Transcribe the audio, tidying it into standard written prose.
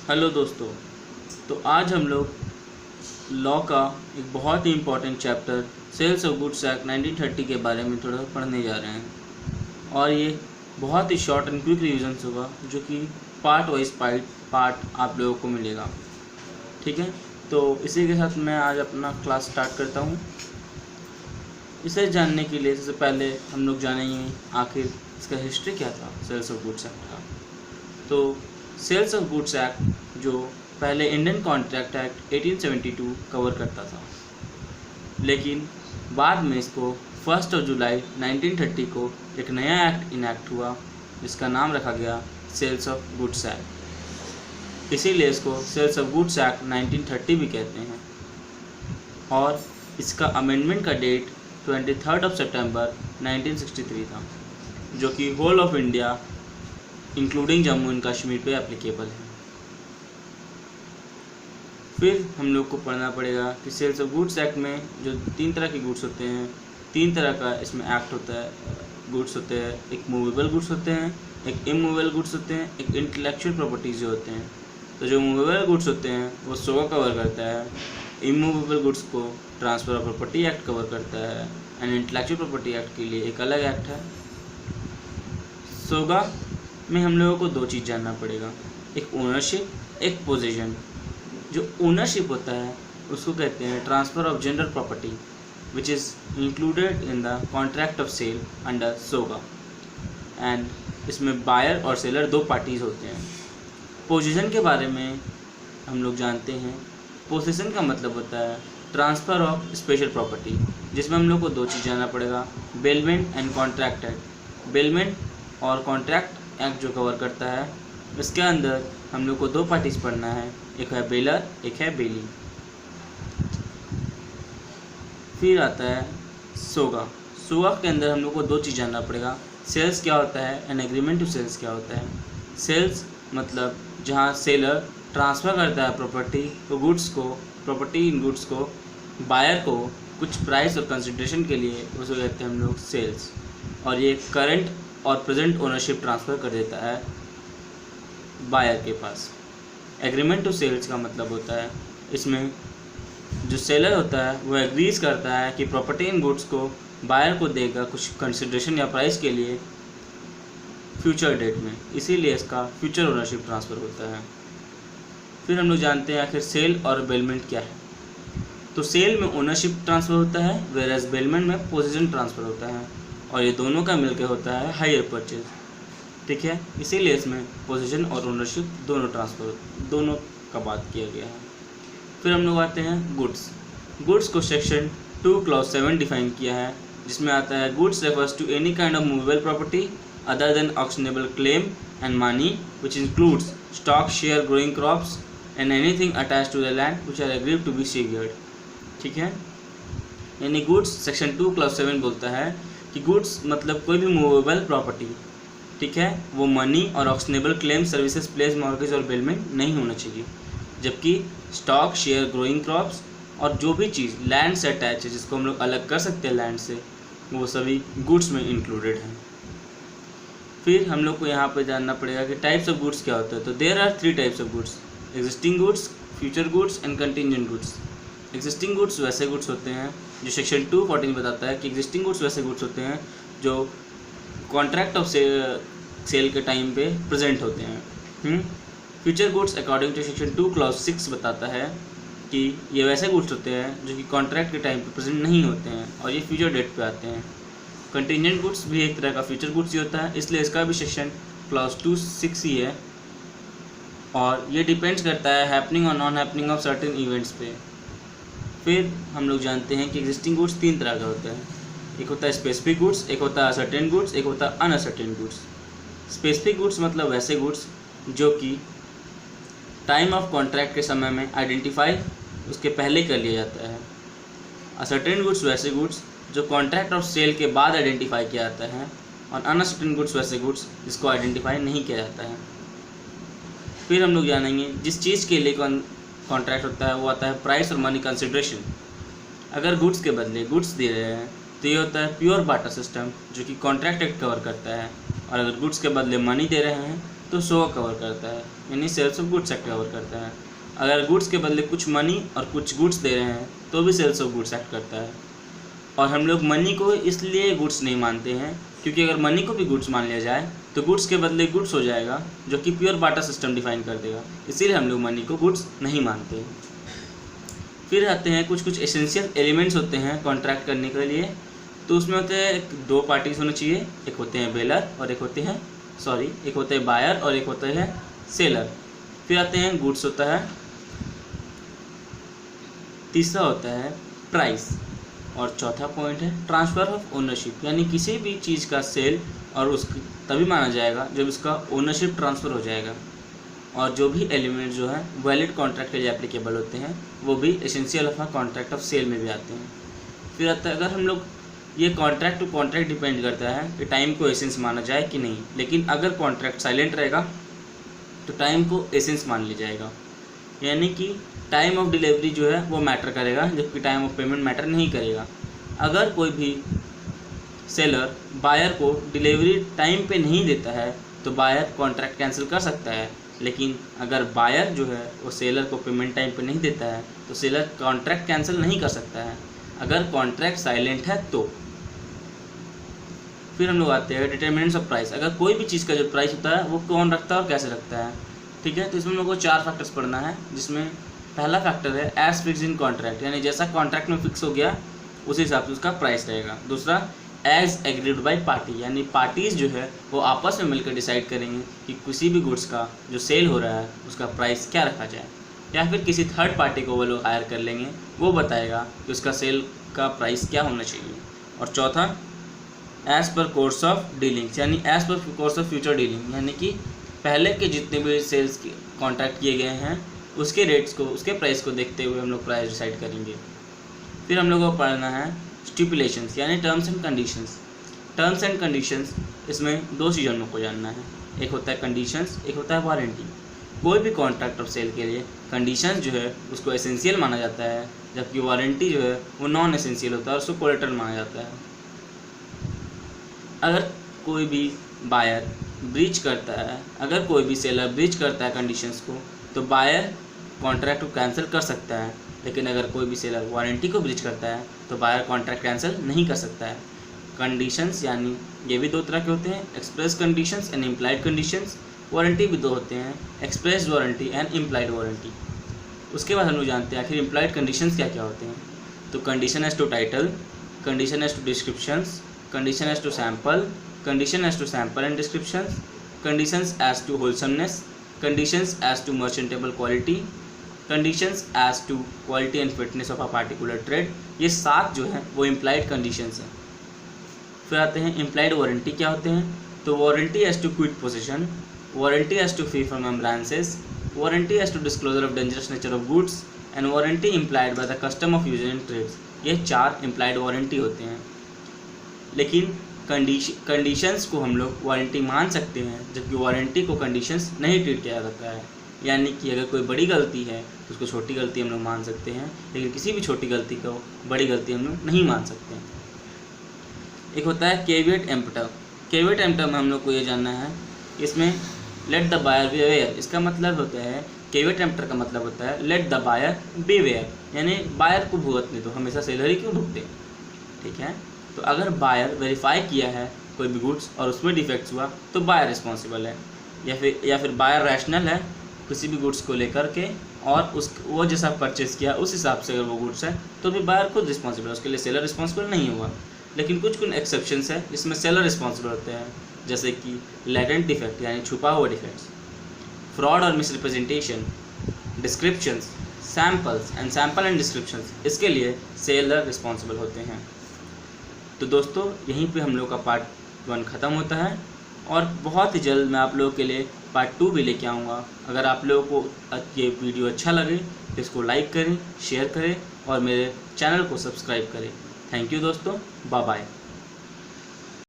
Hello दोस्तों। तो आज हम लोग लॉ का एक बहुत ही important chapter sales of goods act 1930 के बारे में थोड़ा पढ़ने जा रहे हैं और ये बहुत ही शॉर्ट एंड क्विक रिविजन्स होगा जो कि पार्ट वाइज पार्ट आप लोगों को मिलेगा। ठीक है, तो इसी के साथ मैं आज अपना क्लास स्टार्ट करता हूँ। इसे जानने के लिए सबसे पहले हम लोग जानेंगे आखिर इसका हिस्ट्री क्या था सेल्स ऑफ गुड्स एक्ट का। तो सेल्स ऑफ गुड्स एक्ट जो पहले इंडियन कॉन्ट्रैक्ट एक्ट 1872 कवर करता था, लेकिन बाद में इसको 1 जुलाई 1930 को एक नया एक्ट इनैक्ट हुआ जिसका नाम रखा गया सेल्स ऑफ गुड्स एक्ट। इसीलिए इसको सेल्स ऑफ गुड्स एक्ट 1930 भी कहते हैं। और इसका अमेंडमेंट का डेट 23 सितंबर 1963 था, जो कि whole of India including Jammu and Kashmir पे एप्लीकेबल है। फिर हम लोग को पढ़ना पड़ेगा कि सेल्स ऑफ गुड्स एक्ट में जो 3 तरह के गुड्स होते हैं, 3 तरह का इसमें एक्ट होता है, गुड्स होते हैं। एक मूवेबल गुड्स होते हैं, एक इमूवेबल गुड्स होते हैं, एक इंटेलेक्चुअल प्रॉपर्टीज जो होते हैं। तो जो मूवेबल गुड्स होते हैं वो सोगा कवर करता है, इमूवेबल गुड्स को transfer of property act cover करता है, एंड इंटेलेक्चुअल प्रॉपर्टी एक्ट के लिए एक अलग एक्ट है। सोगा में हम लोगों को 2 चीज़ जानना पड़ेगा, एक ओनरशिप, एक पोजीशन। जो ओनरशिप होता है उसको कहते हैं transfer of general property which is included in the contract of sale under SOGA, and इसमें बायर और सेलर 2 पार्टीज़ होते हैं। पोजीशन के बारे में हम लोग जानते हैं, पोजीशन का मतलब होता है ट्रांसफ़र ऑफ स्पेशल प्रॉपर्टी, जिसमें हम लोग को 2 चीज़ जानना पड़ेगा, bailment and contract act. Bailment और कॉन्ट्रैक्ट एक्ट जो कवर करता है, इसके अंदर हम लोग को 2 पार्टीज पढ़ना है, एक है बेलर, एक है बेली। फिर आता है सोगा। सोगा के अंदर हम लोग को 2 चीज़ जानना पड़ेगा, सेल्स क्या होता है एंड एग्रीमेंट टू सेल्स क्या होता है। सेल्स मतलब जहाँ सेलर ट्रांसफ़र करता है प्रॉपर्टी को, गुड्स को, प्रॉपर्टी इन गुड्स को बायर को कुछ प्राइस और कंसिडरेशन के लिए, उसको कहते हैं हम लोग सेल्स। और ये करंट और प्रेजेंट ओनरशिप ट्रांसफ़र कर देता है बायर के पास। एग्रीमेंट टू सेल्स का मतलब होता है, इसमें जो सेलर होता है वो एग्रीज करता है कि प्रॉपर्टी इन गुड्स को बायर को देगा कुछ कंसिडरेशन या प्राइस के लिए फ्यूचर डेट में, इसीलिए इसका फ्यूचर ओनरशिप ट्रांसफ़र होता है। फिर हम लोग जानते हैं आखिर सेल और बेलमेंट क्या है। तो सेल में ओनरशिप ट्रांसफ़र होता है, वेरएज बेलमेंट में पोजीशन ट्रांसफ़र होता है, और ये दोनों का मिलकर होता है हायर परचेज। ठीक है, इसीलिए इसमें पोजीशन और ओनरशिप दोनों का बात किया गया है। फिर हम लोग आते हैं गुड्स। गुड्स को सेक्शन 2 क्लॉज 7 डिफाइन किया है, जिसमें आता है goods refers to any kind of movable property other than actionable claim and money which includes stock, share, growing crops and anything attach to the land which are agreed to be severed. ठीक है, यानी goods section 2 clause 7 बोलता है कि goods मतलब कोई भी movable property, ठीक है, वो मनी और ऑक्शनेबल क्लेम, सर्विसेज, प्लेस, मॉर्गेज और बेलमेंट नहीं होना चाहिए। जबकि स्टॉक, शेयर, ग्रोइंग क्रॉप्स और जो भी चीज़ लैंड से अटैच है, जिसको हम लोग अलग कर सकते हैं लैंड से, वो सभी गुड्स में इंक्लूडेड हैं। फिर हम लोग को यहाँ पे जानना पड़ेगा कि टाइप्स ऑफ गुड्स क्या होता है। तो there are 3 types of goods, existing goods, future goods and contingent goods. Existing goods वैसे गुड्स होते हैं जो सेक्शन 214 बताता है कि एग्जिस्टिंग गुड्स वैसे गुड्स होते हैं जो कॉन्ट्रैक्ट ऑफ सेल के टाइम पे प्रेजेंट होते हैं। Future goods according to section 2 clause 6 बताता है कि ये वैसे गुड्स होते हैं जो कि कॉन्ट्रैक्ट के टाइम पे प्रेजेंट नहीं होते हैं और ये फ्यूचर डेट पे आते हैं। कंटिजेंट गुड्स भी एक तरह का फ्यूचर गुड्स ही होता है, इसलिए इसका भी सेक्शन क्लॉज 2(6) ही है, और ये डिपेंड्स करता है हैपनिंग और non happening of certain events पे। फिर हम लोग जानते हैं कि एग्जिस्टिंग गुड्स 3 तरह का होता है, एक होता है स्पेसिफिक गुड्स, एक होता है असर्टेन गुड्स, एक होता है अनअसर्टेन गुड्स। स्पेसिफिक गुड्स मतलब वैसे गुड्स जो कि टाइम ऑफ कॉन्ट्रैक्ट के समय में आइडेंटिफाई उसके पहले कर लिया जाता है। असर्टेन गुड्स वैसे गुड्स जो कॉन्ट्रैक्ट ऑफ सेल के बाद आइडेंटिफाई किया जाता है, और अनअसर्टेन गुड्स वैसे गुड्स जिसको आइडेंटिफाई नहीं किया जाता है। फिर हम लोग जानेंगे जिस चीज़ के लिए कॉन्ट्रैक्ट होता है वो आता है प्राइस और मनी कंसिडरेशन। अगर गुड्स के बदले गुड्स दे रहे हैं तो ये होता है प्योर बार्टर सिस्टम, जो कि कॉन्ट्रैक्ट एक्ट कवर करता है, और अगर गुड्स के बदले मनी दे रहे हैं तो सो कवर करता है, यानी sales of goods act cover करता है। अगर गुड्स के बदले कुछ मनी और कुछ गुड्स दे रहे हैं तो भी सेल्स ऑफ गुड्स एक्ट करता है। और हम लोग मनी को इसलिए गुड्स नहीं मानते हैं क्योंकि अगर मनी को भी गुड्स मान लिया जाए तो गुड्स के बदले गुड्स हो जाएगा, जो कि प्योर बार्टर सिस्टम डिफाइन कर देगा, इसीलिए हम लोग मनी को गुड्स नहीं मानते हैं। फिर आते हैं कुछ एसेंशियल एलिमेंट्स होते हैं कॉन्ट्रैक्ट करने के लिए। तो उसमें होते हैं 2 पार्टीज होने चाहिए, एक होते हैं बेलर और एक होते हैं बायर और एक होता है सेलर। फिर आते हैं गुड्स होता है, तीसरा होता है प्राइस, और चौथा पॉइंट है ट्रांसफ़र ऑफ ओनरशिप, यानी किसी भी चीज़ का सेल और उसकी तभी माना जाएगा जब उसका ओनरशिप ट्रांसफ़र हो जाएगा। और जो भी एलिमेंट जो है वैलिड कॉन्ट्रैक्ट के लिए एप्लीकेबल होते हैं वो भी essential of contract of sale में भी आते हैं। फिर आता है, अगर हम लोग ये कॉन्ट्रैक्ट टू कॉन्ट्रैक्ट डिपेंड करता है कि टाइम को एसेंस माना जाए कि नहीं, लेकिन अगर कॉन्ट्रैक्ट साइलेंट रहेगा तो टाइम को एसेंस मान लिया जाएगा, यानी कि टाइम ऑफ डिलीवरी जो है वो मैटर करेगा जबकि टाइम ऑफ पेमेंट मैटर नहीं करेगा। अगर कोई भी सेलर बायर को डिलीवरी टाइम पे नहीं देता है तो बायर कॉन्ट्रैक्ट कैंसिल कर सकता है, लेकिन अगर बायर जो है वो सेलर को पेमेंट टाइम पे नहीं देता है तो सेलर कॉन्ट्रैक्ट कैंसिल नहीं कर सकता है अगर कॉन्ट्रैक्ट साइलेंट है तो। फिर हम लोग आते हैं डिटरमिनेंट्स ऑफ प्राइस। अगर कोई भी चीज़ का जो प्राइस होता है वो कौन रखता है और कैसे रखता है, ठीक है। तो इसमें हम लोग को 4 फैक्टर्स पढ़ना है, जिसमें पहला फैक्टर है एज फिक्स इन कॉन्ट्रैक्ट, यानी जैसा कॉन्ट्रैक्ट में फिक्स हो गया उसी हिसाब से उसका प्राइस रहेगा। दूसरा एज एग्रीड बाय पार्टी, यानी पार्टीज़ जो है वो आपस में मिलकर डिसाइड करेंगे कि किसी भी गुड्स का जो सेल हो रहा है उसका प्राइस क्या रखा जाए, या फिर किसी थर्ड पार्टी को वो लोग हायर कर लेंगे, वो बताएगा कि उसका सेल का प्राइस क्या होना चाहिए। और चौथा as per course of dealings, यानी as per course of future dealing, यानी कि पहले के जितने भी सेल्स के कॉन्ट्रैक्ट किए गए हैं उसके रेट्स को, उसके प्राइस को देखते हुए हम लोग प्राइस डिसाइड करेंगे। फिर हम लोग को पढ़ना है स्टिपुलेशंस, यानी terms and conditions. Terms and conditions, इसमें 2 चीज़ हम लोग को जानना है, एक होता है कंडीशंस, एक होता है वारंटी। कोई भी कॉन्ट्रैक्ट ऑफ सेल के लिए कंडीशंस जो है उसको एसेंशियल माना जाता है, जबकि वारंटी जो है वो नॉन एसेंशियल होता है और उसको कोलेटरल माना जाता है। अगर कोई भी बायर ब्रीच करता है, अगर कोई भी सेलर ब्रीच करता है कंडीशंस को, तो बायर कॉन्ट्रैक्ट को कैंसिल कर सकता है, लेकिन अगर कोई भी सेलर वारंटी को ब्रीच करता है तो बायर कॉन्ट्रैक्ट कैंसिल नहीं कर सकता है। कंडीशंस यानी ये भी 2 तरह के होते हैं, express conditions and implied conditions. Warranty भी 2 होते हैं, express warranty and implied warranty. उसके बाद हम लोग जानते हैं आखिर इम्प्लाइड कंडीशंस क्या क्या होते हैं। तो condition as to title, condition as to descriptions, condition as to sample, condition as to sample and descriptions, conditions as to wholesomeness, conditions as to merchantable quality, conditions as to quality and fitness of a particular trade। ये 7 जो हैं वो implied conditions हैं। फिर आते हैं implied warranty क्या होते हैं। तो warranty as to quit possession, warranty as to free from encumbrances, warranty as to disclosure of dangerous nature of goods and warranty implied by the custom of user in trades। ये 4 implied warranty होते हैं। लेकिन conditions को हम लोग warranty मान सकते हैं, जबकि वारंटी को कंडीशंस नहीं ट्रीट किया जाता है। यानी कि अगर कोई बड़ी गलती है तो उसको छोटी गलती हम लोग मान सकते हैं, लेकिन किसी भी छोटी गलती को बड़ी गलती हम लोग नहीं मान सकते हैं। एक होता है केविएट एम्पटर। केविएट एम्पटर में हम लोग को ये जानना है, इसमें let the buyer be aware, इसका मतलब होता है, केविएट एम्पटर का मतलब होता है let the buyer be aware, यानी बायर को भुगतने दो, हमेशा सेलर ही क्यों भुगते, ठीक है। तो अगर बायर वेरीफाई किया है कोई भी गुड्स और उसमें डिफेक्ट्स हुआ तो बायर रिस्पॉन्सिबल है, या फिर बायर रैशनल है किसी भी गुड्स को लेकर के, और वो जैसा परचेस किया उस हिसाब से अगर वो गुड्स है तो भी बायर खुद रिस्पॉन्सिबल है, उसके लिए सेलर रिस्पॉन्सिबल नहीं हुआ। लेकिन कुछ एक्सेप्शंस है जिसमें सेलर रिस्पॉन्सिबल होते हैं, जैसे कि लेटेंट डिफेक्ट यानी छुपा हुआ डिफेक्ट्स, फ्रॉड और misrepresentation, descriptions, samples and sample and descriptions, इसके लिए सेलर रिस्पॉन्सिबल होते हैं। तो दोस्तों यहीं पे हम लोग का पार्ट 1 ख़त्म होता है, और बहुत ही जल्द मैं आप लोगों के लिए पार्ट 2 भी लेके आऊँगा। अगर आप लोगों को ये वीडियो अच्छा लगे तो इसको लाइक करें, शेयर करें और मेरे चैनल को सब्सक्राइब करें। थैंक यू दोस्तों, बाय बाय।